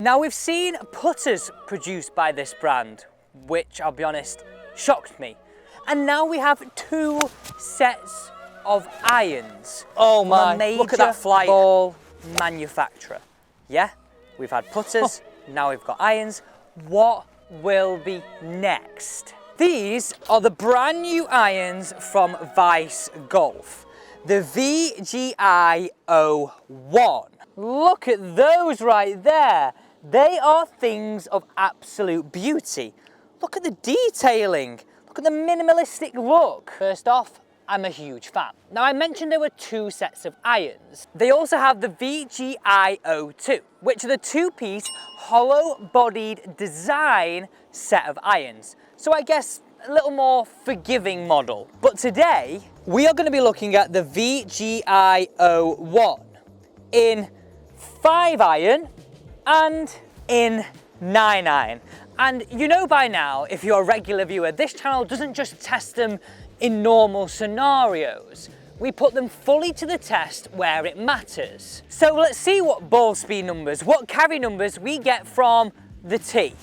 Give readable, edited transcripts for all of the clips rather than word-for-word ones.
Now we've seen putters produced by this brand, which I'll be honest, shocked me. And now we have 2 sets of irons. Oh my, look at that flight. Ball manufacturer. Yeah, we've had putters, now we've got irons. What will be next? These are the brand new irons from Vice Golf, the VGI-01. Look at those right there. They are things of absolute beauty. Look at the detailing. Look at the minimalistic look. First off, I'm a huge fan. Now I mentioned there were 2 sets of irons. They also have the VGI-02, which are the 2-piece hollow-bodied design set of irons. So I guess a little more forgiving model. But today, we are going to be looking at the VGI-01 in 5-iron and in 9-iron. And you know by now, if you're a regular viewer, this channel doesn't just test them in normal scenarios. We put them fully to the test where it matters. So let's see what ball speed numbers, what carry numbers we get from the tee,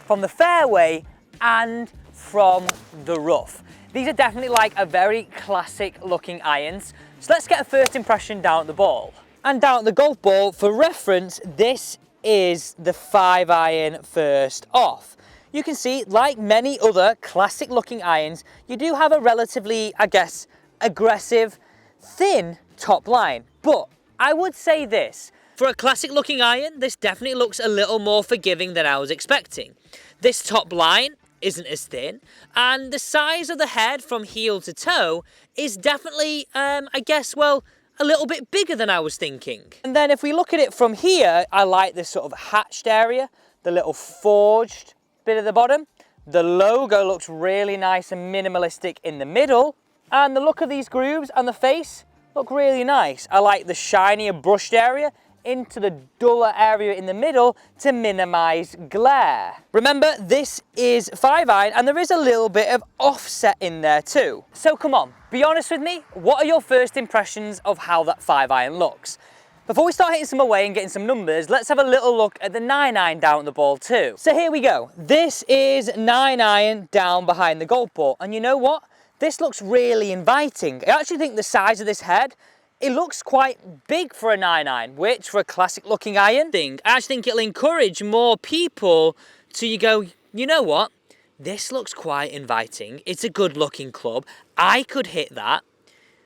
from the fairway and from the rough. These are definitely like a very classic looking irons. So let's get a first impression down at the ball. And down at the golf ball, for reference, this is the 5-iron first off. You can see, like many other classic looking irons, you do have a relatively, I guess, aggressive, thin top line. But I would say this, for a classic looking iron, this definitely looks a little more forgiving than I was expecting. This top line isn't as thin, and the size of the head from heel to toe is definitely, I guess, well, a little bit bigger than I was thinking. And then if we look at it from here, I like this sort of hatched area, the little forged bit at the bottom. The logo looks really nice and minimalistic in the middle. And the look of these grooves and the face look really nice. I like the shinier brushed area into the duller area in the middle to minimize glare. Remember, this is 5-iron and there is a little bit of offset in there too. So come on, be honest with me, what are your first impressions of how that 5-iron looks? Before we start hitting some away and getting some numbers, let's have a little look at the 9-iron down at the ball too. So here we go. This is 9-iron down behind the golf ball. And you know what? This looks really inviting. I actually think the size of this head, it looks quite big for a 9-iron, which for a classic looking iron thing, I actually think it'll encourage more people to go, you know what? This looks quite inviting. It's a good looking club. I could hit that.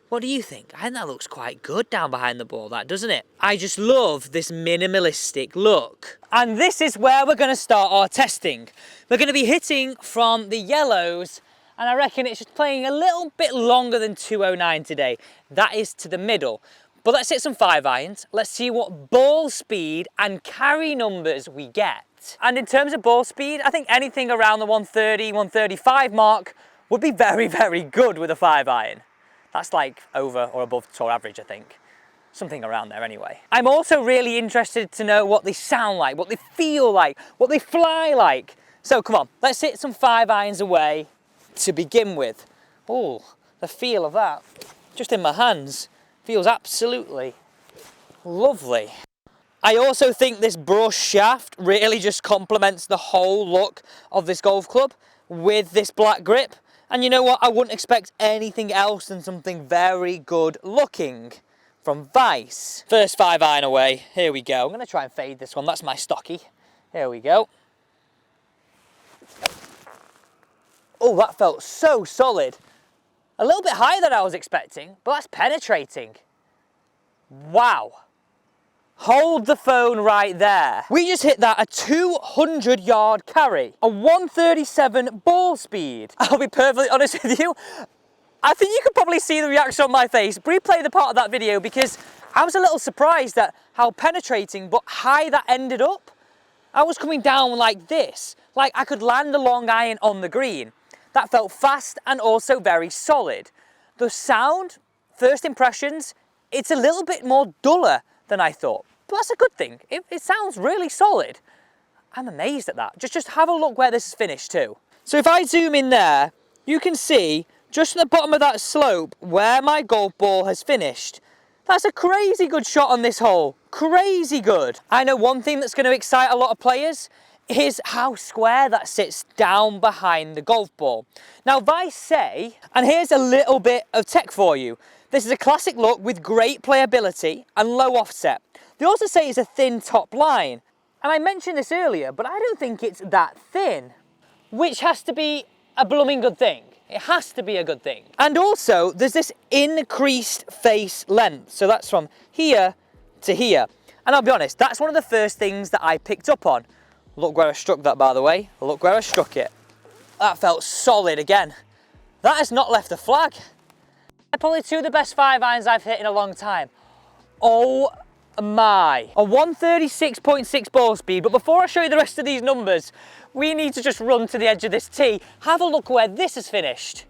What do you think? I think that looks quite good down behind the ball, that, doesn't it? I just love this minimalistic look. And this is where we're going to start our testing. We're going to be hitting from the yellows, and I reckon it's just playing a little bit longer than 209 today. That is to the middle. But let's hit some 5-irons. Let's see what ball speed and carry numbers we get. And in terms of ball speed, I think anything around the 130, 135 mark would be very, very good with a 5-iron. That's like over or above tour average, I think. Something around there anyway. I'm also really interested to know what they sound like, what they feel like, what they fly like. So come on, let's hit some 5-irons away to begin with. Oh, the feel of that, just in my hands, feels absolutely lovely. I also think this brush shaft really just complements the whole look of this golf club with this black grip. And you know what? I wouldn't expect anything else than something very good looking from Vice. First 5-iron away. Here we go. I'm going to try and fade this one. That's my stocky. Here we go. Oh, that felt so solid. A little bit higher than I was expecting, but that's penetrating. Wow. Hold the phone right there. We just hit that a 200-yard carry, a 137 ball speed. I'll be perfectly honest with you, I think you could probably see the reaction on my face. Replay the part of that video because I was a little surprised at how penetrating but high that ended up. I was coming down like this, like I could land a long iron on the green. That felt fast and also very solid. The sound, first impressions, it's a little bit more duller than I thought. But that's a good thing. It sounds really solid. I'm amazed at that. Just have a look where this is finished too. So if I zoom in there, you can see just at the bottom of that slope where my golf ball has finished. That's a crazy good shot on this hole. Crazy good. I know one thing that's going to excite a lot of players is how square that sits down behind the golf ball. Now, I say, and here's a little bit of tech for you. This is a classic look with great playability and low offset. They also say it's a thin top line. And I mentioned this earlier, but I don't think it's that thin, which has to be a blooming good thing. It has to be a good thing. And also, there's this increased face length. So that's from here to here. And I'll be honest, that's one of the first things that I picked up on. Look where I struck that, by the way. Look where I struck it. That felt solid again. That has not left a flag. Probably two of the best 5-irons I've hit in a long time. Oh my. A 136.6 ball speed. But before I show you the rest of these numbers, we need to just run to the edge of this tee. Have a look where this has finished.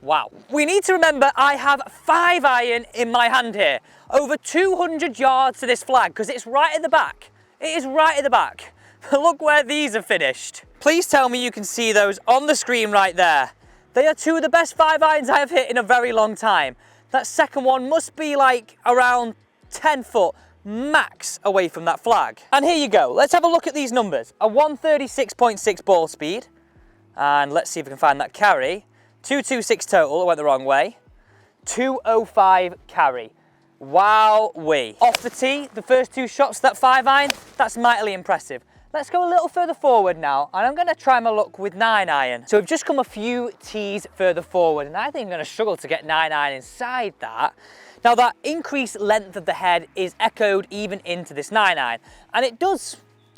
Wow. We need to remember I have 5-iron in my hand here. Over 200 yards to this flag because it's right at the back. It is right at the back. Look where these have finished. Please tell me you can see those on the screen right there. They are two of the best 5-irons I have hit in a very long time. That second one must be like around 10 foot max away from that flag. And here you go. Let's have a look at these numbers. A 136.6 ball speed. And let's see if we can find that carry. 226 total, it went the wrong way. 205 carry. Wow-wee. Off the tee, the first two shots, that 5-iron, that's mightily impressive. Let's go a little further forward now, and I'm going to try my luck with 9-iron. So we've just come a few tees further forward, and I think I'm going to struggle to get 9-iron inside that. Now that increased length of the head is echoed even into this 9-iron, and it does,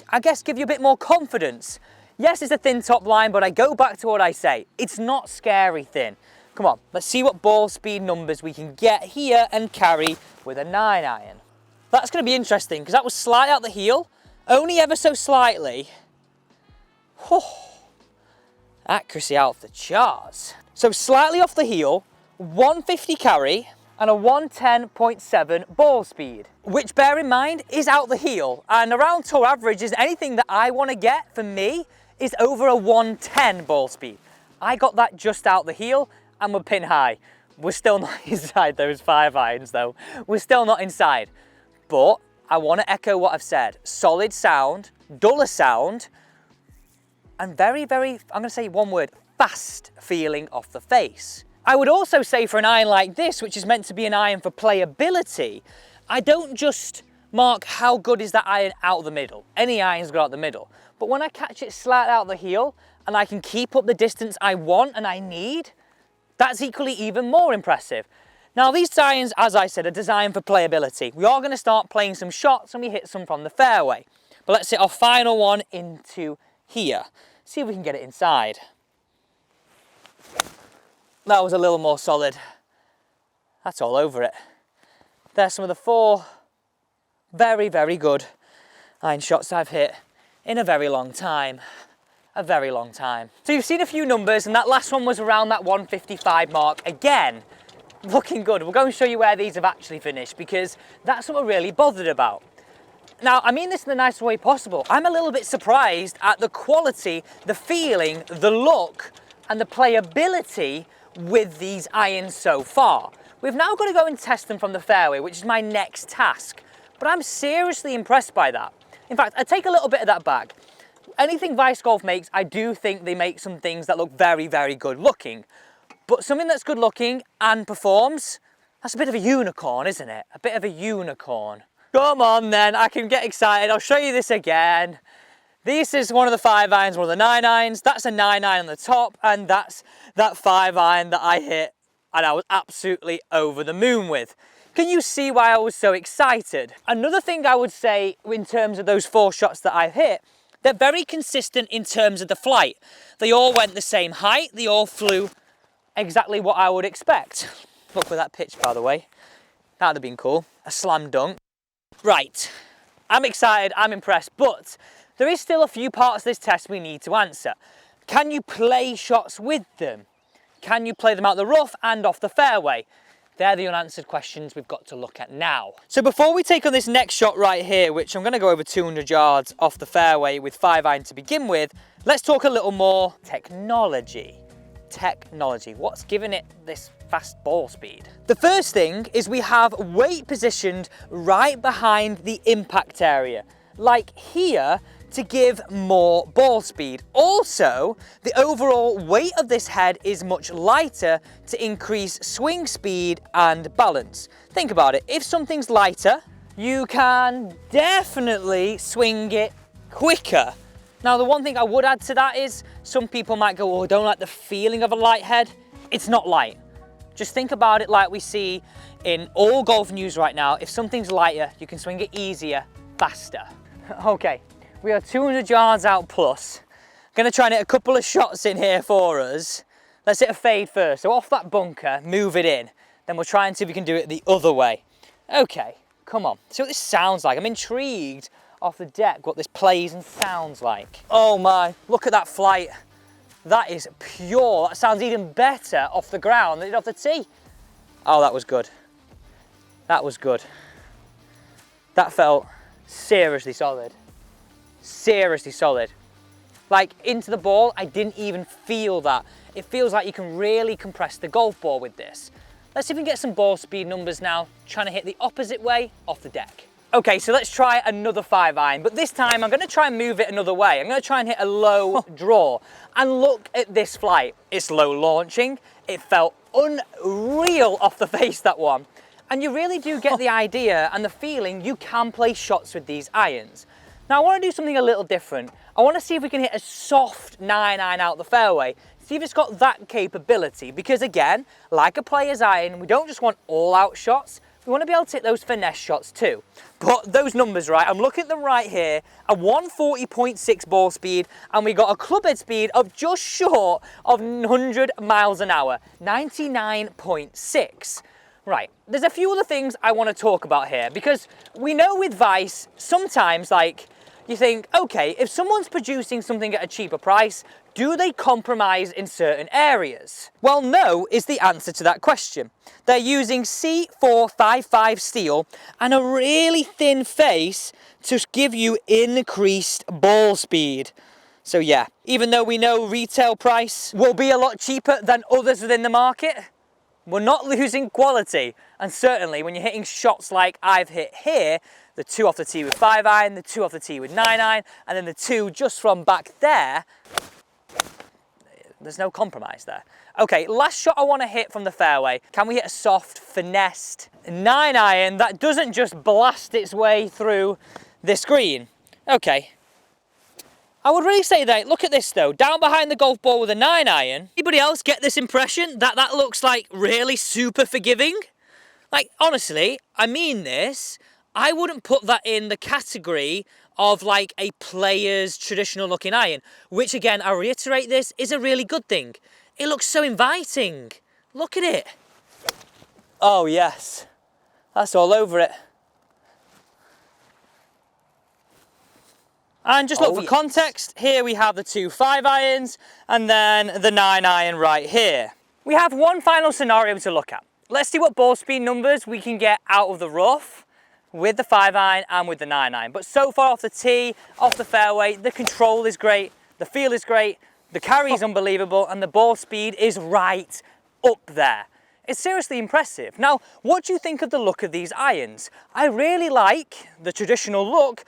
I guess, give you a bit more confidence. Yes, it's a thin top line, but I go back to what I say. It's not scary thin. Come on, let's see what ball speed numbers we can get here and carry with a 9-iron. That's going to be interesting because that was slightly out the heel, only ever so slightly. Oh, accuracy out of the charts. So slightly off the heel, 150 carry and a 110.7 ball speed, which bear in mind is out the heel, and around tour average is anything that I want to get for me is over a 110 ball speed. I got that just out the heel and we're pin high. We're still not inside those 5-irons though. We're still not inside. But I want to echo what I've said. Solid sound, duller sound, and very, very, I'm going to say one word, fast feeling off the face. I would also say for an iron like this, which is meant to be an iron for playability, I don't just mark how good is that iron out the middle. Any iron's good out the middle. But when I catch it slightly out the heel and I can keep up the distance I want and I need, that's equally even more impressive. Now these irons, as I said, are designed for playability. We are going to start playing some shots and we hit some from the fairway. But let's hit our final one into here. See if we can get it inside. That was a little more solid. That's all over it. There's some of the 4 very, very good iron shots I've hit in a very long time. A very long time. So you've seen a few numbers and that last one was around that 155 mark. Again, looking good. We'll go and show you where these have actually finished because that's what we're really bothered about. Now, I mean this in the nicest way possible. I'm a little bit surprised at the quality, the feeling, the look and the playability with these irons so far. We've now got to go and test them from the fairway, which is my next task. But I'm seriously impressed by that. In fact, I take a little bit of that back. Anything Vice Golf makes, I do think they make some things that look very, very good looking. But something that's good looking and performs, that's a bit of a unicorn, isn't it? A bit of a unicorn. Come on then, I can get excited. I'll show you this again. This is one of the 5-irons, one of the 9-irons. That's a 9-iron on the top, and that's that 5-iron that I hit and I was absolutely over the moon with. Can you see why I was so excited? Another thing I would say in terms of those 4 shots that I've hit, they're very consistent in terms of the flight. They all went the same height, they all flew exactly what I would expect. Look with that pitch, by the way. That'd have been cool. A slam dunk. Right, I'm excited, I'm impressed, but there is still a few parts of this test we need to answer. Can you play shots with them? Can you play them out the rough and off the fairway? They're the unanswered questions we've got to look at now. So before we take on this next shot right here, which I'm going to go over 200 yards off the fairway with 5-iron to begin with, let's talk a little more technology. Technology. What's given it this fast ball speed. The first thing is we have weight positioned right behind the impact area, like here, to give more ball speed. Also, the overall weight of this head is much lighter to increase swing speed and balance. Think about it, if something's lighter, you can definitely swing it quicker. Now, the one thing I would add to that is some people might go, oh, I don't like the feeling of a light head. It's not light. Just think about it like we see in all golf news right now. If something's lighter, you can swing it easier, faster. Okay. We are 200 yards out plus. I'm gonna try and hit a couple of shots in here for us. Let's hit a fade first. So off that bunker, move it in. Then we'll try and see if we can do it the other way. Okay, come on. See what this sounds like. I'm intrigued off the deck what this plays and sounds like. Oh my, look at that flight. That is pure. That sounds even better off the ground than it did off the tee. Oh, that was good. That was good. That felt seriously solid. Seriously solid. Like into the ball, I didn't even feel that. It feels like you can really compress the golf ball with this. Let's see if we can get some ball speed numbers now, trying to hit the opposite way off the deck. Okay, so let's try another 5-iron, but this time I'm gonna try and move it another way. I'm gonna try and hit a low draw. And look at this flight. It's low launching. It felt unreal off the face, that one. And you really do get the idea and the feeling you can play shots with these irons. Now I want to do something a little different. I want to see if we can hit a soft 9-iron out the fairway, see if it's got that capability, because again, like a player's iron, we don't just want all-out shots, we want to be able to hit those finesse shots too. But those numbers, right, I'm looking at them right here, a 140.6 ball speed, and we got a club head speed of just short of 100 miles an hour, 99.6. Right, there's a few other things I want to talk about here, because we know with Vice, sometimes like, you think, okay, if someone's producing something at a cheaper price, do they compromise in certain areas? Well, no is the answer to that question. They're using C455 steel and a really thin face to give you increased ball speed. So yeah, even though we know retail price will be a lot cheaper than others within the market, we're not losing quality. And certainly when you're hitting shots like I've hit here, the 2 off the tee with 5-iron, the 2 off the tee with 9-iron, and then the 2 just from back there, there's no compromise there. Okay, last shot I want to hit from the fairway. Can we hit a soft, finessed 9-iron that doesn't just blast its way through this green? Okay. I would really say that, look at this though, down behind the golf ball with a 9-iron. Anybody else get this impression that that looks like really super forgiving? Like, honestly, I mean this, I wouldn't put that in the category of like a player's traditional looking iron, which again, I reiterate this, is a really good thing. It looks so inviting. Look at it. Oh yes, that's all over it. And just look for context, here we have the 2 5-irons and then the 9-iron right here. We have one final scenario to look at. Let's see what ball speed numbers we can get out of the rough with the 5-iron and with the 9-iron. But so far off the tee, off the fairway, the control is great, the feel is great, the carry is unbelievable, and the ball speed is right up there. It's seriously impressive. Now, what do you think of the look of these irons? I really like the traditional look.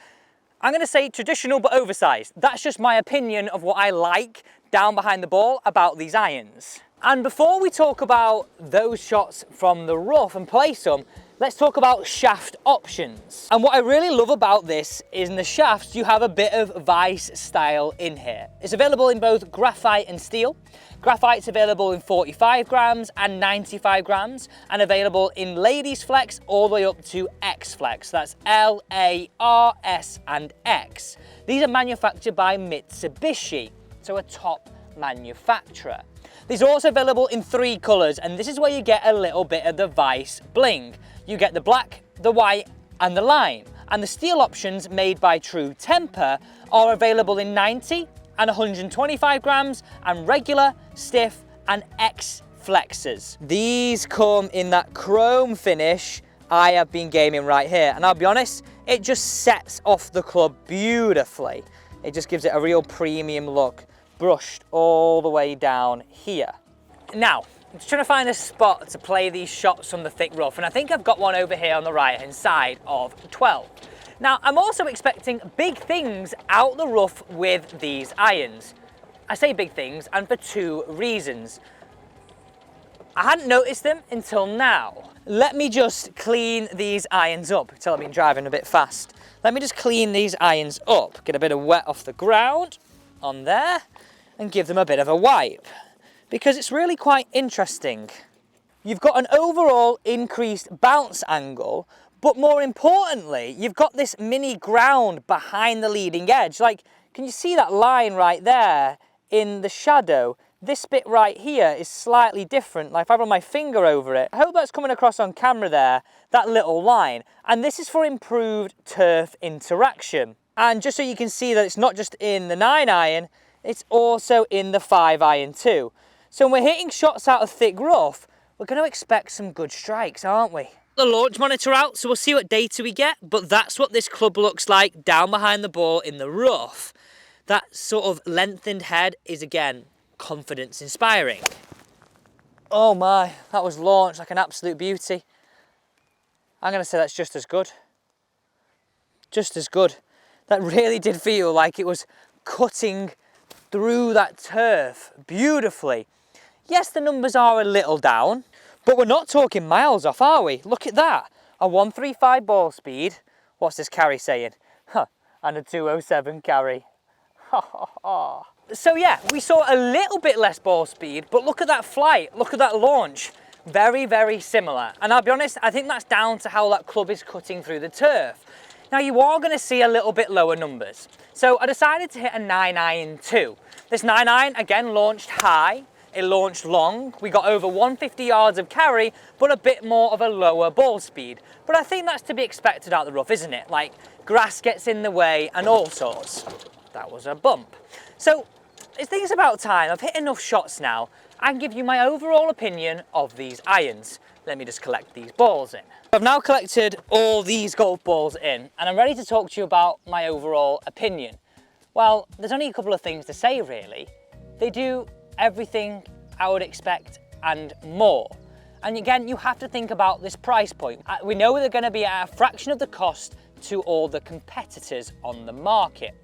I'm gonna say traditional but oversized. That's just my opinion of what I like down behind the ball about these irons. And before we talk about those shots from the rough and play some, let's talk about shaft options. And what I really love about this is in the shafts, you have a bit of Vice style in here. It's available in both graphite and steel. Graphite's available in 45 grams and 95 grams, and available in Ladies Flex all the way up to X Flex. That's L, A, R, S, and X. These are manufactured by Mitsubishi, so a top manufacturer. These are also available in 3 colors, and this is where you get a little bit of the Vice bling. You get the black, the white, and the lime. And the steel options made by True Temper are available in 90 and 125 grams, and regular, stiff, and X flexes. These come in that chrome finish I have been gaming right here. And I'll be honest, it just sets off the club beautifully. It just gives it a real premium look, brushed all the way down here. Now, I'm just trying to find a spot to play these shots from the thick rough, and I think I've got one over here on the right hand side of 12. Now, I'm also expecting big things out the rough with these irons. I say big things, and for two reasons. I hadn't noticed them until now. Let me just clean these irons up. Tell I've been driving a bit fast. Let me just clean these irons up, get a bit of wet off the ground on there, and give them a bit of a wipe, because it's really quite interesting. You've got an overall increased bounce angle, but more importantly, you've got this mini ground behind the leading edge. Like, can you see that line right there in the shadow? This bit right here is slightly different. Like if I run my finger over it, I hope that's coming across on camera there, that little line. And this is for improved turf interaction. And just so you can see that it's not just in the 9-iron, it's also in the 5-iron too. So when we're hitting shots out of thick rough, we're going to expect some good strikes, aren't we? The launch monitor out, so we'll see what data we get, but that's what this club looks like down behind the ball in the rough. That sort of lengthened head is, again, confidence inspiring. Oh my, that was launched like an absolute beauty. I'm going to say that's just as good. Just as good. That really did feel like it was cutting through that turf beautifully. Yes, the numbers are a little down, but we're not talking miles off, are we? Look at that. A 135 ball speed. What's this carry saying? Huh, and a 207 carry. So yeah, we saw a little bit less ball speed, but look at that flight, look at that launch. Very, very similar. And I'll be honest, I think that's down to how that club is cutting through the turf. Now you are going to see a little bit lower numbers. So I decided to hit a 9-iron too. This 9-iron, again, launched high. It launched long. We got over 150 yards of carry, but a bit more of a lower ball speed. But I think that's to be expected out the rough, isn't it? Like grass gets in the way and all sorts. That was a bump. So I think it's about time. I've hit enough shots now. I can give you my overall opinion of these irons. Let me just collect these balls in. I've now collected all these golf balls in, and I'm ready to talk to you about my overall opinion. Well, there's only a couple of things to say really. They do everything I would expect and more. And again, you have to think about this price point. We know they're going to be at a fraction of the cost to all the competitors on the market.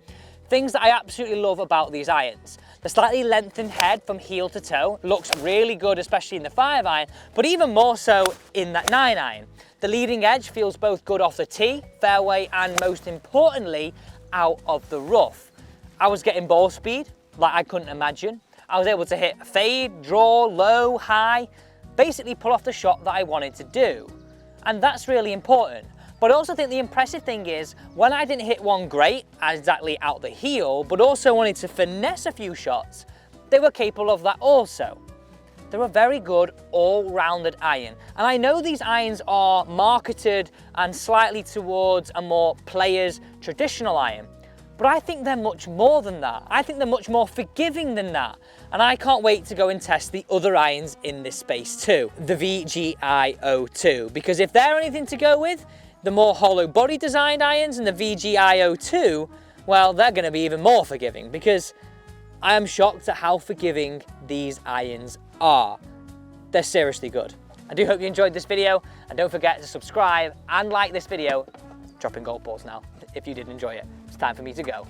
Things that I absolutely love about these irons. The slightly lengthened head from heel to toe looks really good, especially in the 5-iron, but even more so in that 9-iron. The leading edge feels both good off the tee, fairway, and most importantly, out of the rough. I was getting ball speed like I couldn't imagine. I was able to hit fade, draw, low, high, basically pull off the shot that I wanted to do. And that's really important. But I also think the impressive thing is, when I didn't hit one great, exactly out the heel, but also wanted to finesse a few shots, they were capable of that also. They're a very good all-rounded iron. And I know these irons are marketed and slightly towards a more player's traditional iron, but I think they're much more than that. I think they're much more forgiving than that. And I can't wait to go and test the other irons in this space too, the VGI02, because if they're anything to go with, the more hollow body designed irons and the VGI02, well, they're going to be even more forgiving, because I am shocked at how forgiving these irons are. They're seriously good. I do hope you enjoyed this video, and don't forget to subscribe and like this video. Dropping golf balls now if you did enjoy it. It's time for me to go.